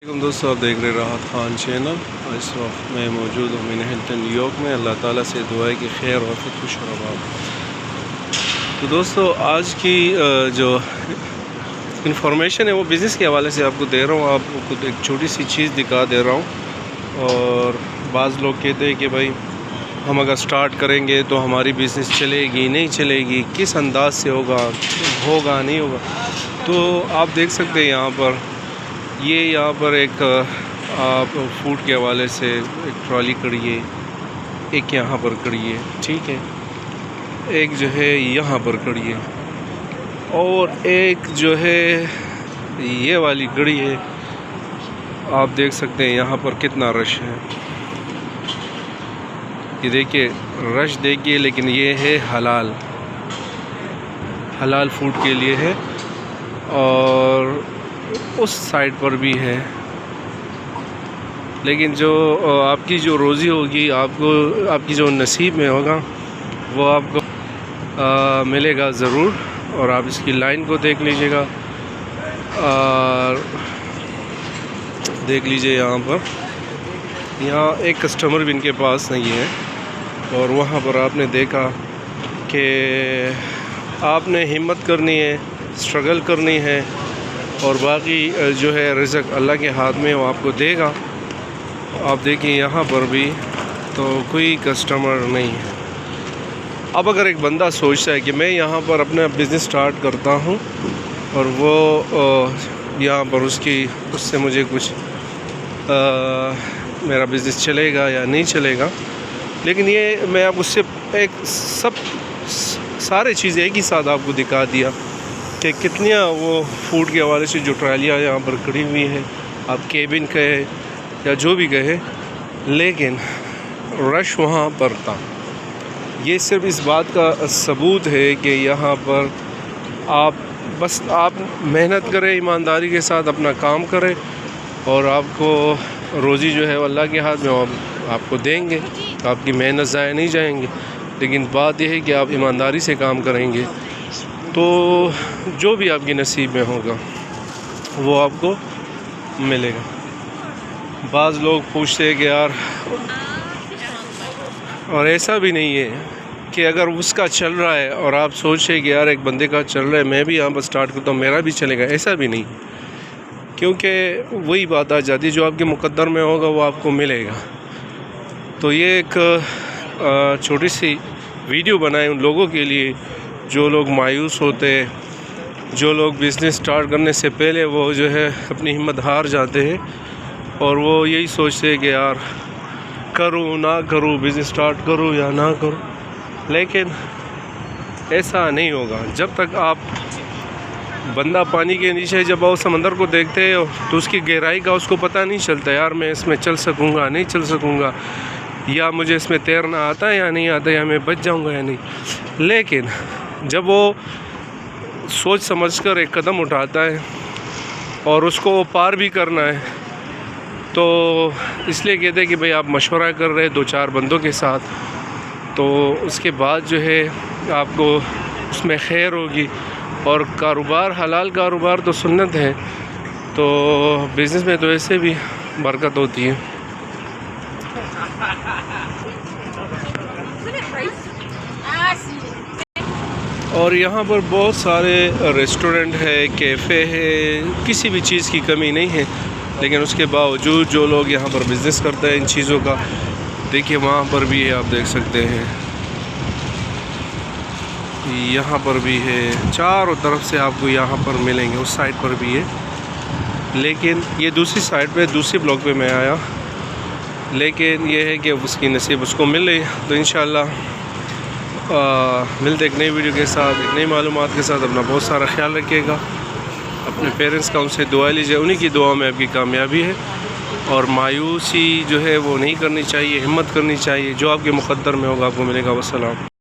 دوستوں، آپ دیکھ رہے راحت خان چینل۔ اس وقت میں موجود ہوں مینہٹن نیو یارک میں۔ اللہ تعالیٰ سے دعا ہے کہ خیر وقت خوش اور آباد۔ تو دوستوں، آج کی جو انفارمیشن ہے وہ بزنس کے حوالے سے آپ کو دے رہا ہوں۔ آپ کو ایک چھوٹی سی چیز دکھا دے رہا ہوں۔ اور بعض لوگ کہتے ہیں کہ بھائی ہم اگر سٹارٹ کریں گے تو ہماری بزنس چلے گی نہیں چلے گی، کس انداز سے ہوگا نہیں ہوگا۔ تو آپ دیکھ سکتے ہیں یہاں پر ایک آپ فوڈ کے حوالے سے ایک ٹرالی کھڑی ہے، ایک یہاں پر کھڑی ہے، ٹھیک ہے، ایک جو ہے یہاں پر کھڑی ہے، اور ایک جو ہے یہ والی کھڑی ہے۔ آپ دیکھ سکتے ہیں یہاں پر کتنا رش ہے، یہ دیکھیے رش دیکھیے، لیکن یہ ہے حلال فوڈ کے لیے ہے، اور اس سائڈ پر بھی ہے۔ لیکن جو آپ کی جو روزی ہوگی، آپ کی جو نصیب میں ہوگا وہ آپ کو ملے گا ضرور۔ اور آپ اس کی لائن کو دیکھ لیجئے گا، اور دیکھ لیجئے یہاں ایک کسٹمر بھی ان کے پاس نہیں ہے۔ اور وہاں پر آپ نے دیکھا کہ آپ نے ہمت کرنی ہے، اسٹرگل کرنی ہے، اور باقی جو ہے رزق اللہ کے ہاتھ میں وہ آپ کو دے گا۔ آپ دیکھیں یہاں پر بھی تو کوئی کسٹمر نہیں ہے۔ اب اگر ایک بندہ سوچتا ہے کہ میں یہاں پر اپنا بزنس سٹارٹ کرتا ہوں، اور وہ یہاں پر اس سے مجھے کچھ میرا بزنس چلے گا یا نہیں چلے گا، لیکن یہ میں آپ اس سے سارے چیزیں ایک ہی ساتھ آپ کو دکھا دیا کہ کتنیاں وہ فوڈ کے حوالے سے جو ٹرالیاں یہاں پر کھڑی ہوئی ہیں، آپ کیبن کہے یا جو بھی کہے، لیکن رش وہاں پر تھا۔ یہ صرف اس بات کا ثبوت ہے کہ یہاں پر آپ محنت کریں، ایمانداری کے ساتھ اپنا کام کریں، اور آپ کو روزی جو ہے اللہ کے ہاتھ میں آپ کو دیں گے، آپ کی محنت ضائع نہیں جائیں گے۔ لیکن بات یہ ہے کہ آپ ایمانداری سے کام کریں گے تو جو بھی آپ کی نصیب میں ہوگا وہ آپ کو ملے گا۔ بعض لوگ پوچھتے ہیں کہ یار، اور ایسا بھی نہیں ہے کہ اگر اس کا چل رہا ہے اور آپ سوچیں کہ یار ایک بندے کا چل رہا ہے، میں بھی یہاں پر سٹارٹ کرتا ہوں میرا بھی چلے گا، ایسا بھی نہیں، کیونکہ وہی بات آ جاتی ہے جو آپ کے مقدر میں ہوگا وہ آپ کو ملے گا۔ تو یہ ایک چھوٹی سی ویڈیو بنائے ان لوگوں کے لیے جو لوگ مایوس ہوتے ہیں، جو لوگ بزنس سٹارٹ کرنے سے پہلے وہ جو ہے اپنی ہمت ہار جاتے ہیں، اور وہ یہی سوچتے ہیں کہ یار کروں نہ کروں، بزنس سٹارٹ کروں یا نہ کروں، لیکن ایسا نہیں ہوگا۔ جب تک آپ بندہ پانی کے نیچے جب وہ سمندر کو دیکھتے ہیں تو اس کی گہرائی کا اس کو پتہ نہیں چلتا یار میں اس میں چل سکوں گا نہیں چل سکوں گا، یا مجھے اس میں تیرنا آتا ہے یا نہیں آتا، یا میں بچ جاؤں گا یا نہیں۔ لیکن جب وہ سوچ سمجھ کر ایک قدم اٹھاتا ہے اور اس کو پار بھی کرنا ہے، تو اس لیے کہتے ہیں کہ بھئی آپ مشورہ کر رہے 2-4 بندوں کے ساتھ، تو اس کے بعد جو ہے آپ کو اس میں خیر ہوگی۔ اور کاروبار، حلال کاروبار تو سنت ہے، تو بزنس میں تو ایسے بھی برکت ہوتی ہے۔ اور یہاں پر بہت سارے ریسٹورنٹ ہے، کیفے ہے، کسی بھی چیز کی کمی نہیں ہے، لیکن اس کے باوجود جو لوگ یہاں پر بزنس کرتے ہیں ان چیزوں کا، دیکھیے وہاں پر بھی ہے، آپ دیکھ سکتے ہیں یہاں پر بھی ہے، چاروں طرف سے آپ کو یہاں پر ملیں گے، اس سائڈ پر بھی ہے، لیکن یہ دوسری سائڈ پہ دوسری بلاک پہ میں آیا، لیکن یہ ہے کہ اس کی نصیب اس کو ملے۔ تو انشاءاللہ ملتے ایک نئی ویڈیو کے ساتھ، ایک نئی معلومات کے ساتھ۔ اپنا بہت سارا خیال رکھیے گا، اپنے پیرنٹس کا ان سے دعا لیجیے، انہی کی دعا میں آپ کی کامیابی ہے، اور مایوسی جو ہے وہ نہیں کرنی چاہیے، ہمت کرنی چاہیے، جو آپ کے مقدر میں ہوگا آپ کو ملے گا۔ والسلام۔